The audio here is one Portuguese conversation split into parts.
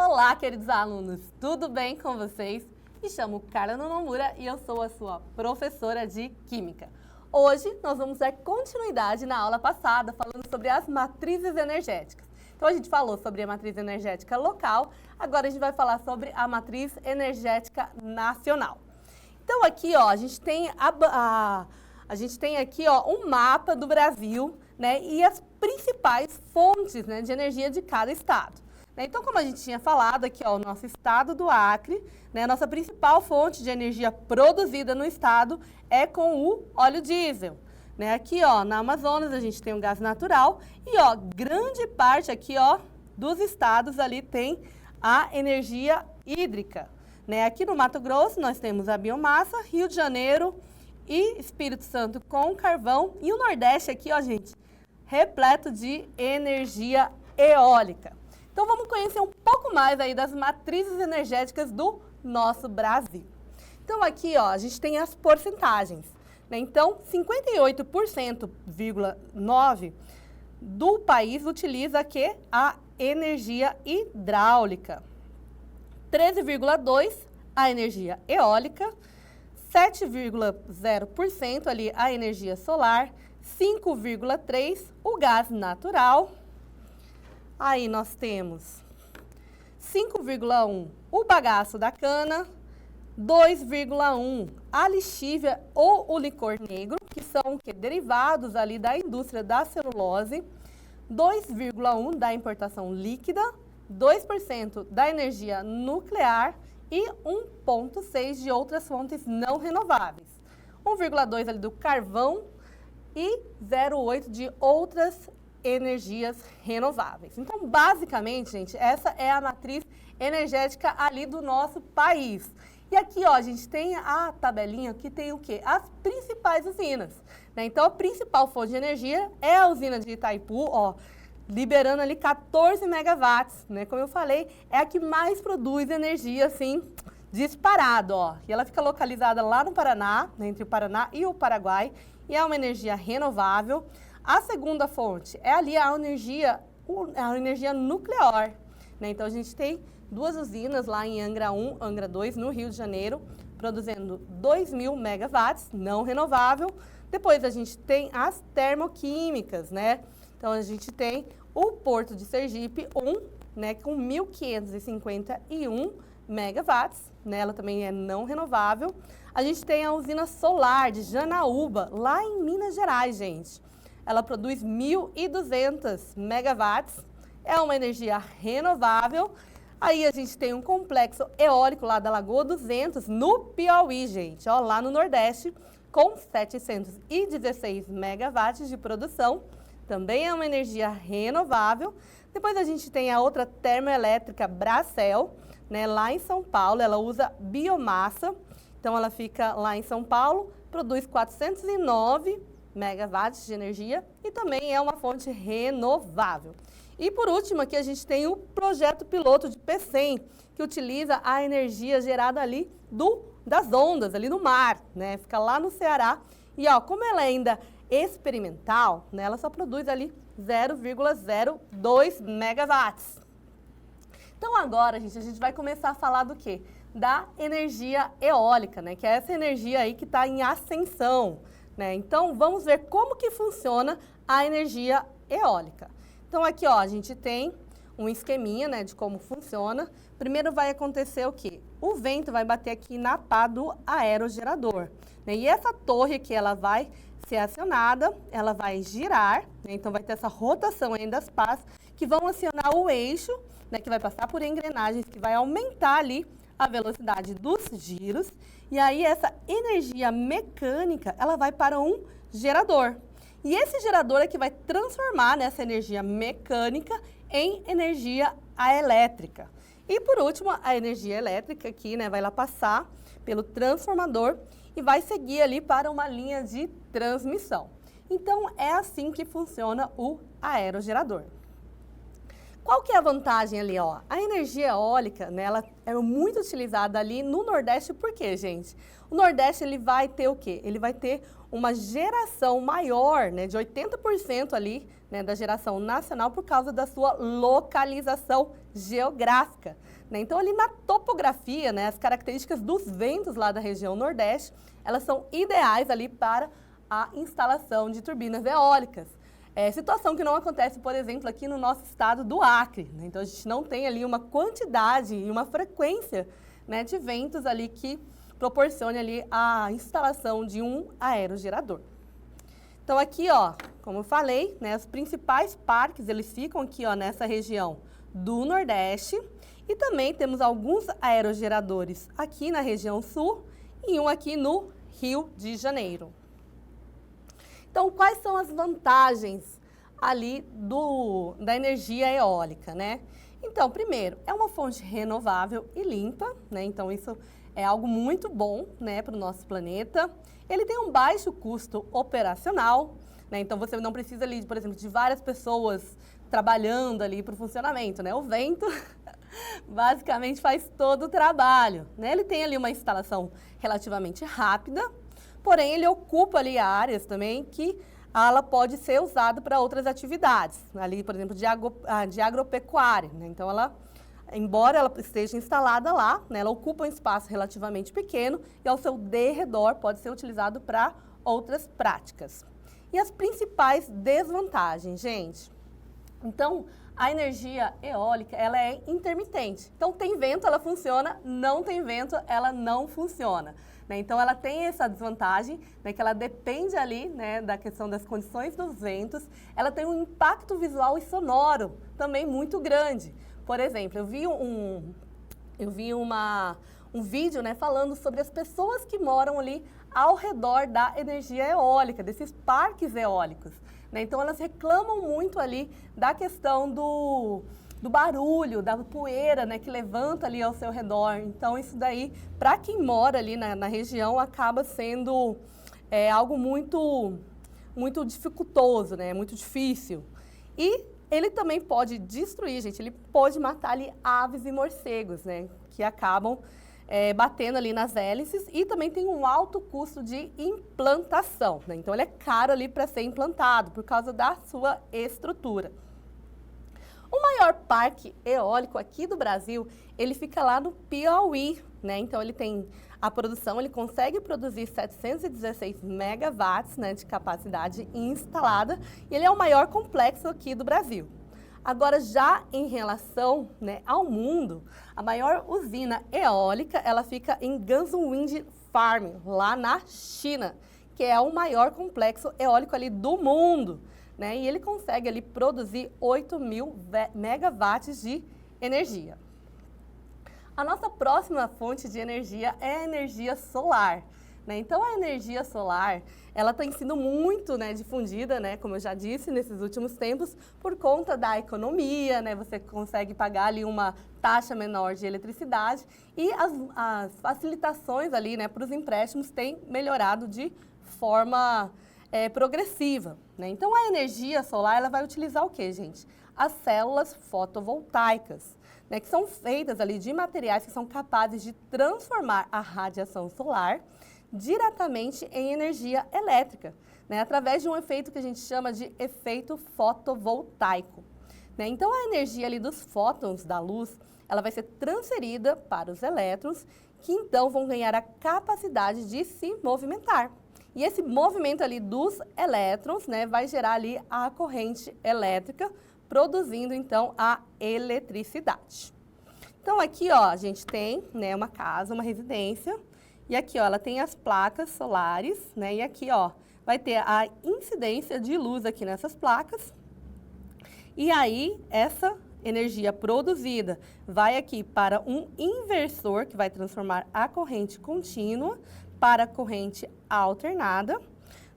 Olá, queridos alunos, tudo bem com vocês? Me chamo Carla Nonomura e eu sou a sua professora de Química. Hoje nós vamos dar continuidade na aula passada falando sobre as matrizes energéticas. Então a gente falou sobre a matriz energética local, agora a gente vai falar sobre a matriz energética nacional. Então aqui ó, a gente tem aqui ó, um mapa do Brasil, né, e as principais fontes, né, de energia de cada estado. Então, como a gente tinha falado aqui, ó, o nosso estado do Acre, né, a nossa principal fonte de energia produzida no estado é com o óleo diesel. Né? Aqui, ó, na Amazonas, a gente tem o gás natural e, ó, grande parte aqui, ó, dos estados ali tem a energia hídrica. Né? Aqui no Mato Grosso, nós temos a biomassa, Rio de Janeiro e Espírito Santo com carvão e o Nordeste aqui, ó, gente, repleto de energia eólica. Então, vamos conhecer um pouco mais aí das matrizes energéticas do nosso Brasil. Então, aqui, ó, a gente tem as porcentagens. Né? Então, 58,9% do país utiliza aqui a energia hidráulica. 13,2% a energia eólica. 7,0% ali a energia solar. 5,3% o gás natural. Aí nós temos 5,1% o bagaço da cana, 2,1% a lixívia ou o licor negro, que são derivados ali da indústria da celulose, 2,1% da importação líquida, 2% da energia nuclear e 1,6% de outras fontes não renováveis, 1,2% ali do carvão e 0,8% de outras energias renováveis. Então, basicamente, gente, essa é a matriz energética ali do nosso país. E aqui, ó, a gente tem a tabelinha que tem o quê? As principais usinas. Né? Então, a principal fonte de energia é a usina de Itaipu, ó, liberando ali 14 megawatts, né? Como eu falei, é a que mais produz energia, assim, disparado, ó. E ela fica localizada lá no Paraná, né, entre o Paraná e o Paraguai, e é uma energia renovável. A segunda fonte é ali a energia nuclear. Né? Então, a gente tem duas usinas lá em Angra 1, Angra 2, no Rio de Janeiro, produzindo 2.000 megawatts, não renovável. Depois, a gente tem as termoquímicas, né? Então, a gente tem o Porto de Sergipe 1, né, com 1.551 megawatts, né? Ela também é não renovável. A gente tem a usina solar de Janaúba, lá em Minas Gerais, gente. Ela produz 1.200 megawatts, é uma energia renovável. Aí a gente tem um complexo eólico lá da Lagoa 200, no Piauí, gente, ó, lá no Nordeste, com 716 megawatts de produção. Também é uma energia renovável. Depois a gente tem a outra termoelétrica Bracel, né, lá em São Paulo, ela usa biomassa. Então ela fica lá em São Paulo, produz 409 megawatts de energia e também é uma fonte renovável. E por último, aqui a gente tem o projeto piloto de Pecém, que utiliza a energia gerada ali das ondas, ali no mar, né? Fica lá no Ceará. E ó, como ela é ainda experimental, né, ela só produz ali 0,02 megawatts. Então agora, gente, a gente vai começar a falar do quê? Da energia eólica, né? Que é essa energia aí que está em ascensão. Né? Então, vamos ver como que funciona a energia eólica. Então, aqui, ó, a gente tem um esqueminha, né, de como funciona. Primeiro vai acontecer o quê? O vento vai bater aqui na pá do aerogerador. Né? E essa torre aqui, ela vai ser acionada, ela vai girar, né? Então vai ter essa rotação aí das pás que vão acionar o eixo, né, que vai passar por engrenagens, que vai aumentar ali a velocidade dos giros, e aí essa energia mecânica, ela vai para um gerador. E esse gerador é que vai transformar nessa energia mecânica em energia elétrica. E por último, a energia elétrica aqui, né, vai lá passar pelo transformador e vai seguir ali para uma linha de transmissão. Então, é assim que funciona o aerogerador. Qual que é a vantagem ali, ó? A energia eólica, né, ela é muito utilizada ali no Nordeste, por quê, gente? O Nordeste, ele vai ter o quê? Ele vai ter uma geração maior, né, de 80% ali, né, da geração nacional por causa da sua localização geográfica, né? Então, ali na topografia, né, as características dos ventos lá da região Nordeste, elas são ideais ali para a instalação de turbinas eólicas. Situação que não acontece, por exemplo, aqui no nosso estado do Acre, né? Então, a gente não tem ali uma quantidade e uma frequência, né, de ventos ali que proporcione ali a instalação de um aerogerador. Então, aqui, ó, como eu falei, né, os principais parques, eles ficam aqui, ó, nessa região do Nordeste. E também temos alguns aerogeradores aqui na região Sul e um aqui no Rio de Janeiro. Então, quais são as vantagens ali da energia eólica, né? Então, primeiro, é uma fonte renovável e limpa, né? Então, isso é algo muito bom, né, para o nosso planeta. Ele tem um baixo custo operacional, né? Então, você não precisa ali, por exemplo, de várias pessoas trabalhando ali para o funcionamento, né? O vento basicamente faz todo o trabalho, né? Ele tem ali uma instalação relativamente rápida, porém, ele ocupa ali áreas também que ela pode ser usada para outras atividades, ali, por exemplo, de agropecuária, né? Então, embora ela esteja instalada lá, né, ela ocupa um espaço relativamente pequeno e ao seu derredor pode ser utilizado para outras práticas. E as principais desvantagens, gente? Então, a energia eólica, ela é intermitente. Então, tem vento, ela funciona, não tem vento, ela não funciona. Né? Então, ela tem essa desvantagem, né, que ela depende ali, né, da questão das condições dos ventos. Ela tem um impacto visual e sonoro também muito grande. Por exemplo, eu vi um vídeo, né, falando sobre as pessoas que moram ali ao redor da energia eólica, desses parques eólicos. Né? Então, elas reclamam muito ali da questão do barulho, da poeira, né, que levanta ali ao seu redor. Então, isso daí, para quem mora ali na região, acaba sendo algo muito dificultoso, né, muito difícil. E ele também pode destruir, gente, ele pode matar ali aves e morcegos, né, que acabam batendo ali nas hélices, e também tem um alto custo de implantação, né? Então, ele é caro ali para ser implantado por causa da sua estrutura. O maior parque eólico aqui do Brasil, ele fica lá no Piauí, né? Então, ele tem a produção, ele consegue produzir 716 megawatts, né, de capacidade instalada, e ele é o maior complexo aqui do Brasil. Agora, já em relação, né, ao mundo, a maior usina eólica, ela fica em Gansu Wind Farm, lá na China, que é o maior complexo eólico ali do mundo, né? E ele consegue ali produzir 8.000 megawatts de energia. A nossa próxima fonte de energia é a energia solar, né? Então, a energia solar, ela tem sido muito, né, difundida, né, como eu já disse, nesses últimos tempos, por conta da economia, né? Você consegue pagar ali uma taxa menor de eletricidade e as facilitações ali, né, para os empréstimos têm melhorado de forma progressiva, né? Então, a energia solar, ela vai utilizar o quê, gente? As células fotovoltaicas, né, que são feitas ali de materiais que são capazes de transformar a radiação solar diretamente em energia elétrica, né, através de um efeito que a gente chama de efeito fotovoltaico. Né? Então, a energia ali dos fótons da luz, ela vai ser transferida para os elétrons, que então vão ganhar a capacidade de se movimentar. E esse movimento ali dos elétrons, né, vai gerar ali a corrente elétrica, produzindo então a eletricidade. Então, aqui, ó, a gente tem, né, uma casa, uma residência. E aqui, ó, ela tem as placas solares, né? E aqui, ó, vai ter a incidência de luz aqui nessas placas. E aí, essa energia produzida vai aqui para um inversor, que vai transformar a corrente contínua para a corrente alternada.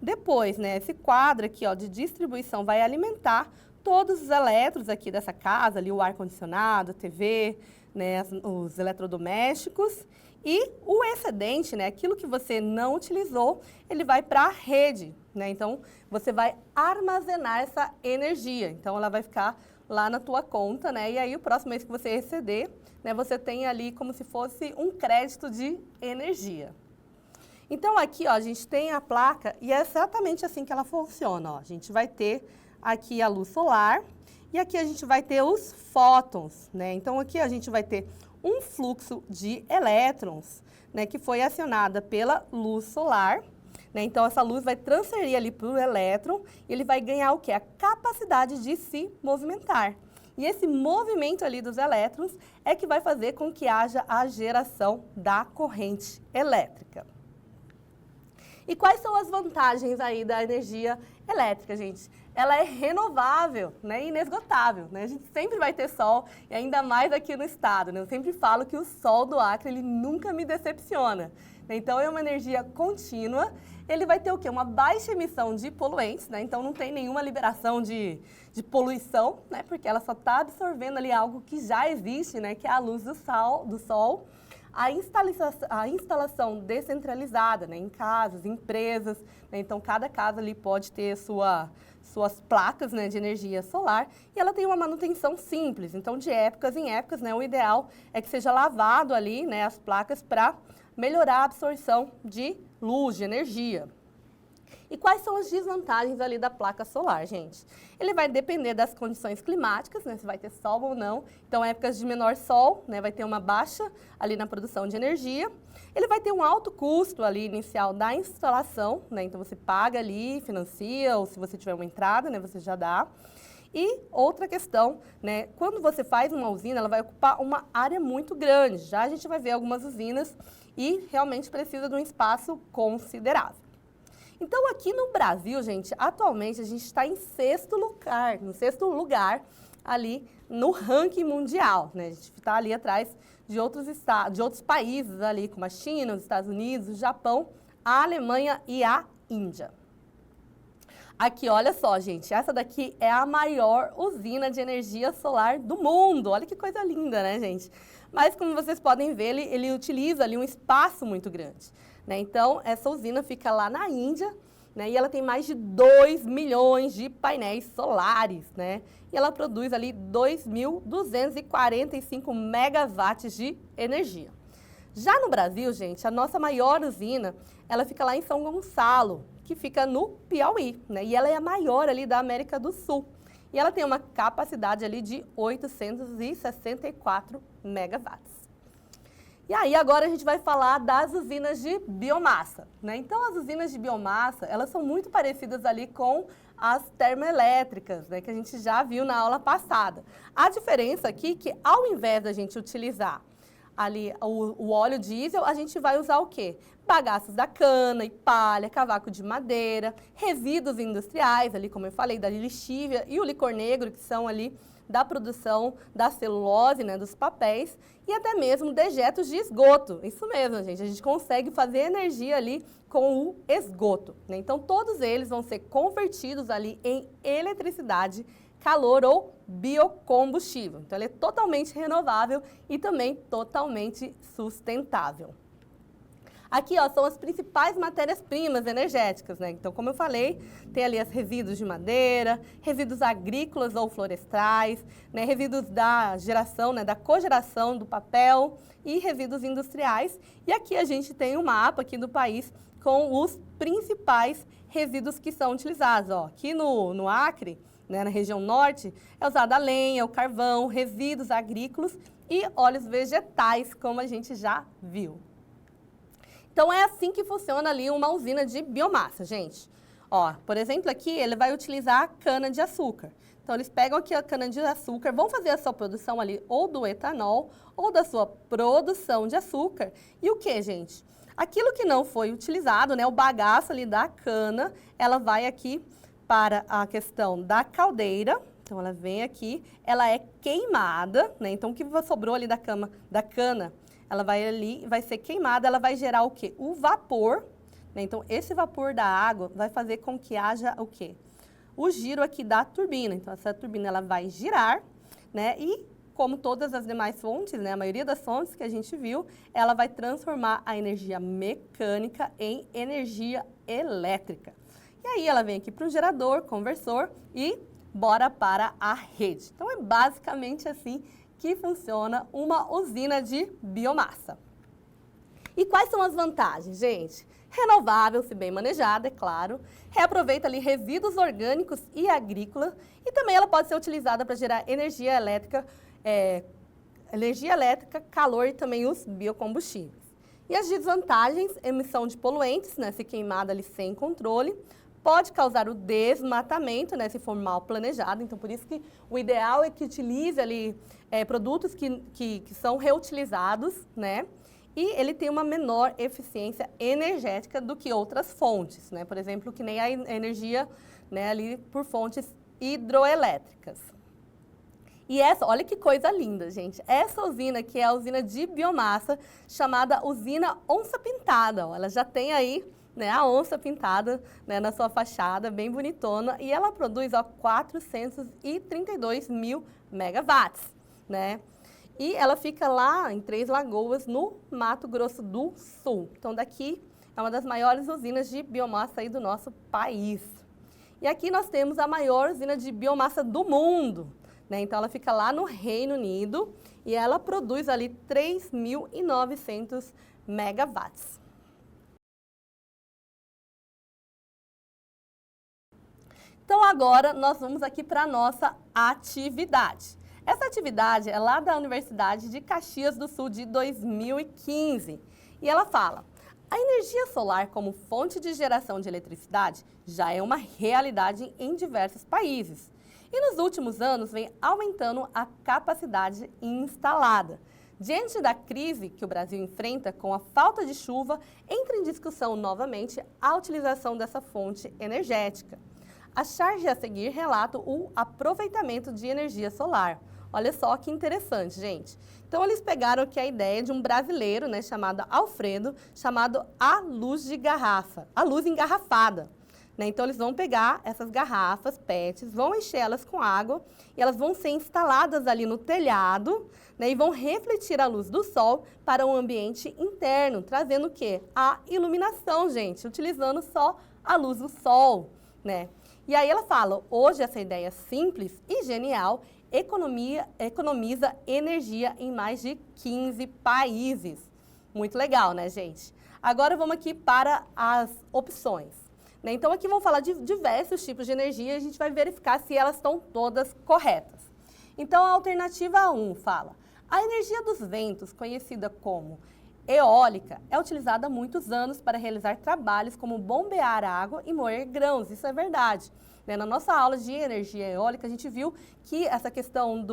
Depois, né, esse quadro aqui, ó, de distribuição vai alimentar todos os elétrons aqui dessa casa, ali o ar-condicionado, a TV, né, os eletrodomésticos, e o excedente, né, aquilo que você não utilizou, ele vai para a rede, né? Então, você vai armazenar essa energia. Então, ela vai ficar lá na tua conta, né? E aí, o próximo mês que você exceder, né, você tem ali como se fosse um crédito de energia. Então, aqui, ó, a gente tem a placa e é exatamente assim que ela funciona, ó. A gente vai ter aqui a luz solar e aqui a gente vai ter os fótons, né? Então, aqui a gente vai ter um fluxo de elétrons, né, que foi acionada pela luz solar, né? Então, essa luz vai transferir ali para o elétron e ele vai ganhar o quê? A capacidade de se movimentar. E esse movimento ali dos elétrons é que vai fazer com que haja a geração da corrente elétrica. E quais são as vantagens aí da energia elétrica, gente? Ela é renovável, né, e inesgotável, né? A gente sempre vai ter sol, e ainda mais aqui no estado, né? Eu sempre falo que o sol do Acre, ele nunca me decepciona. Então, é uma energia contínua. Ele vai ter o quê? Uma baixa emissão de poluentes, né? Então, não tem nenhuma liberação de poluição, né? Porque ela só está absorvendo ali algo que já existe, né? Que é a luz do sol. A instalação descentralizada, né, em casas, empresas, né, então cada casa ali pode ter suas placas, né, de energia solar e ela tem uma manutenção simples, então de épocas em épocas, né, o ideal é que seja lavado ali, né, as placas para melhorar a absorção de luz, de energia. E quais são as desvantagens ali da placa solar, gente? Ele vai depender das condições climáticas, né, se vai ter sol ou não. Então, épocas de menor sol, né, vai ter uma baixa ali na produção de energia. Ele vai ter um alto custo ali inicial da instalação, né, então você paga ali, financia, ou se você tiver uma entrada, né, você já dá. E outra questão, né, quando você faz uma usina, ela vai ocupar uma área muito grande. Já a gente vai ver algumas usinas e realmente precisa de um espaço considerável. Então, aqui no Brasil, gente, atualmente a gente está em sexto lugar ali no ranking mundial, né? A gente está ali atrás de outros países ali, como a China, os Estados Unidos, o Japão, a Alemanha e a Índia. Aqui, olha só, gente, essa daqui é a maior usina de energia solar do mundo. Olha que coisa linda, né, gente? Mas, como vocês podem ver, ele utiliza ali um espaço muito grande, né? Então, essa usina fica lá na Índia, né? E ela tem mais de 2 milhões de painéis solares, né? E ela produz ali 2.245 megawatts de energia. Já no Brasil, gente, a nossa maior usina, ela fica lá em São Gonçalo, que fica no Piauí, né? E ela é a maior ali da América do Sul. E ela tem uma capacidade ali de 864 megawatts. E aí, agora a gente vai falar das usinas de biomassa, né? Então, as usinas de biomassa, elas são muito parecidas ali com as termoelétricas, né? Que a gente já viu na aula passada. A diferença aqui é que, ao invés da gente utilizar ali o óleo diesel, a gente vai usar o quê? Bagaços da cana e palha, cavaco de madeira, resíduos industriais, ali como eu falei, da lixívia e o licor negro, que são ali da produção da celulose, né, dos papéis, e até mesmo dejetos de esgoto. Isso mesmo, gente, a gente consegue fazer energia ali com o esgoto, né? Então, todos eles vão ser convertidos ali em eletricidade, calor ou biocombustível. Então, ele é totalmente renovável e também totalmente sustentável. Aqui, ó, são as principais matérias-primas energéticas, né? Então, como eu falei, tem ali os resíduos de madeira, resíduos agrícolas ou florestais, né? Resíduos da geração, né? Da cogeração do papel e resíduos industriais. E aqui a gente tem um mapa aqui do país com os principais resíduos que são utilizados, ó. Aqui no Acre, né, na região norte, é usada a lenha, o carvão, resíduos agrícolas e óleos vegetais, como a gente já viu. Então, é assim que funciona ali uma usina de biomassa, gente. Ó, por exemplo, aqui ele vai utilizar a cana-de-açúcar. Então, eles pegam aqui a cana-de-açúcar, vão fazer a sua produção ali ou do etanol ou da sua produção de açúcar. E o que, gente? Aquilo que não foi utilizado, né, o bagaço ali da cana, ela vai aqui para a questão da caldeira. Então, ela vem aqui, ela é queimada, né? Então, o que sobrou ali da cana, ela vai ali, vai ser queimada, ela vai gerar o quê? O vapor, né? Então, esse vapor da água vai fazer com que haja o quê? o giro aqui da turbina. Então, essa turbina ela vai girar, né? E como todas as demais fontes, né, a maioria das fontes que a gente viu, ela vai transformar a energia mecânica em energia elétrica. E aí ela vem aqui para o gerador, conversor e bora para a rede. Então é basicamente assim que funciona uma usina de biomassa. E quais são as vantagens, gente? Renovável, se bem manejada, é claro. Reaproveita ali resíduos orgânicos e agrícolas. E também ela pode ser utilizada para gerar energia elétrica, calor e também os biocombustíveis. E as desvantagens, emissão de poluentes, né, se queimada ali sem controle, pode causar o desmatamento, né, se for mal planejado. Então, por isso que o ideal é que utilize ali produtos que são reutilizados, né, e ele tem uma menor eficiência energética do que outras fontes, né, por exemplo, que nem a energia, né, ali por fontes hidroelétricas. E essa, olha que coisa linda, gente. Essa usina aqui é a usina de biomassa chamada usina Onça Pintada. Ó, ela já tem aí, né, a onça pintada, né, na sua fachada, bem bonitona. E ela produz 432 mil megawatts, né? E ela fica lá em Três Lagoas, no Mato Grosso do Sul. Então, daqui é uma das maiores usinas de biomassa aí do nosso país. E aqui nós temos a maior usina de biomassa do mundo. Né? Então, ela fica lá no Reino Unido e ela produz ali 3.900 megawatts. Então, agora nós vamos aqui para a nossa atividade. Essa atividade é lá da Universidade de Caxias do Sul de 2015 e ela fala: a energia solar como fonte de geração de eletricidade já é uma realidade em diversos países. E nos últimos anos vem aumentando a capacidade instalada. Diante da crise que o Brasil enfrenta com a falta de chuva, entra em discussão novamente a utilização dessa fonte energética. A charge a seguir relata o aproveitamento de energia solar. Olha só que interessante, gente. Então, eles pegaram aqui a ideia de um brasileiro, né, chamado Alfredo, chamado a luz de garrafa, a luz engarrafada. Né? Então, eles vão pegar essas garrafas, PETs, vão enchê-las com água e elas vão ser instaladas ali no telhado, né, e vão refletir a luz do sol para o ambiente interno, trazendo o quê? A iluminação, gente, utilizando só a luz do sol, né? E aí ela fala, hoje essa ideia simples e genial economiza energia em mais de 15 países. Muito legal, né, gente? Agora vamos aqui para as opções. Então, aqui vamos falar de diversos tipos de energia e a gente vai verificar se elas estão todas corretas. Então, a alternativa 1 fala: a energia dos ventos, conhecida como eólica, é utilizada há muitos anos para realizar trabalhos como bombear água e moer grãos. Isso é verdade. Na nossa aula de energia eólica, a gente viu que essa questão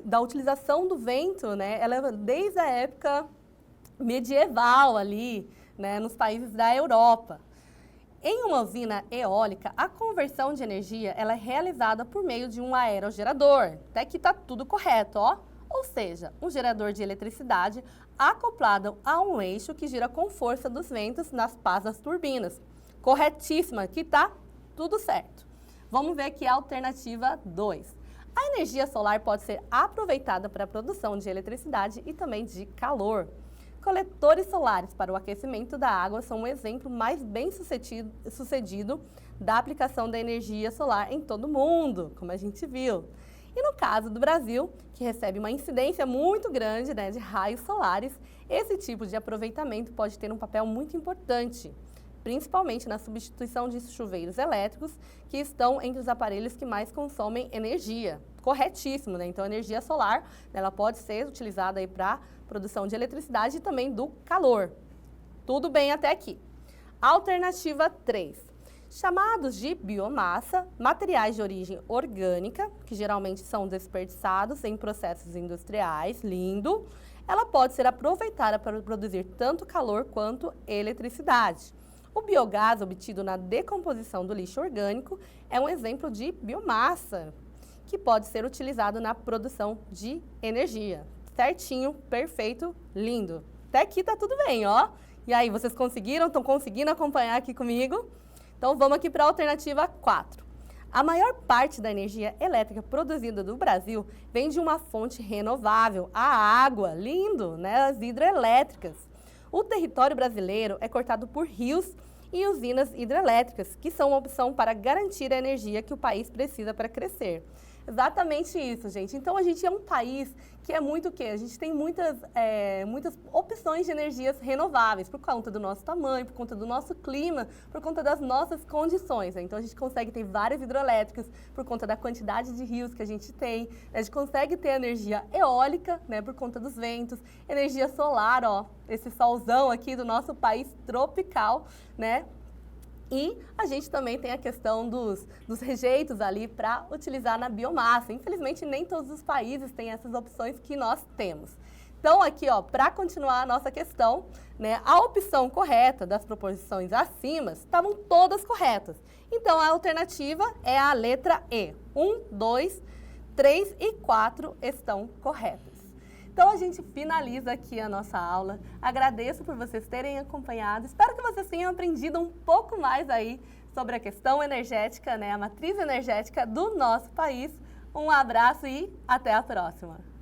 da utilização do vento, né, ela é desde a época medieval ali, né, nos países da Europa. Em uma usina eólica, a conversão de energia ela é realizada por meio de um aerogerador. Até aqui está tudo correto, ó. Ou seja, um gerador de eletricidade acoplado a um eixo que gira com força dos ventos nas pás das turbinas. Corretíssima, aqui está tudo certo. Vamos ver aqui a alternativa 2. A energia solar pode ser aproveitada para a produção de eletricidade e também de calor. Coletores solares para o aquecimento da água são um exemplo mais bem sucedido da aplicação da energia solar em todo o mundo, como a gente viu. E no caso do Brasil, que recebe uma incidência muito grande, né, de raios solares, esse tipo de aproveitamento pode ter um papel muito importante, principalmente na substituição de chuveiros elétricos, que estão entre os aparelhos que mais consomem energia. Corretíssimo, né? Então, a energia solar, ela pode ser utilizada aí para produção de eletricidade e também do calor. Tudo bem até aqui. Alternativa 3. Chamados de biomassa, materiais de origem orgânica, que geralmente são desperdiçados em processos industriais, lindo, ela pode ser aproveitada para produzir tanto calor quanto eletricidade. O biogás obtido na decomposição do lixo orgânico é um exemplo de biomassa, que pode ser utilizado na produção de energia. Certinho, perfeito, lindo. Até aqui tá tudo bem, ó. E aí, vocês conseguiram? Estão conseguindo acompanhar aqui comigo? Então, vamos aqui para a alternativa 4. A maior parte da energia elétrica produzida no Brasil vem de uma fonte renovável, a água, lindo, né? As hidrelétricas. O território brasileiro é cortado por rios e usinas hidrelétricas, que são uma opção para garantir a energia que o país precisa para crescer. Exatamente isso, gente. Então, a gente é um país que é muito o quê? A gente tem muitas opções de energias renováveis por conta do nosso tamanho, por conta do nosso clima, por conta das nossas condições, né? Então, a gente consegue ter várias hidrelétricas por conta da quantidade de rios que a gente tem. A gente consegue ter energia eólica, né, por conta dos ventos, energia solar, ó, esse solzão aqui do nosso país tropical, né? E a gente também tem a questão dos rejeitos ali para utilizar na biomassa. Infelizmente, nem todos os países têm essas opções que nós temos. Então, aqui, ó, para continuar a nossa questão, né, a opção correta das proposições acima estavam todas corretas. Então, a alternativa é a letra E. 1, 2, 3 e 4 estão corretas. Então, a gente finaliza aqui a nossa aula. Agradeço por vocês terem acompanhado. Espero que vocês tenham aprendido um pouco mais aí sobre a questão energética, né, a matriz energética do nosso país. Um abraço e até a próxima!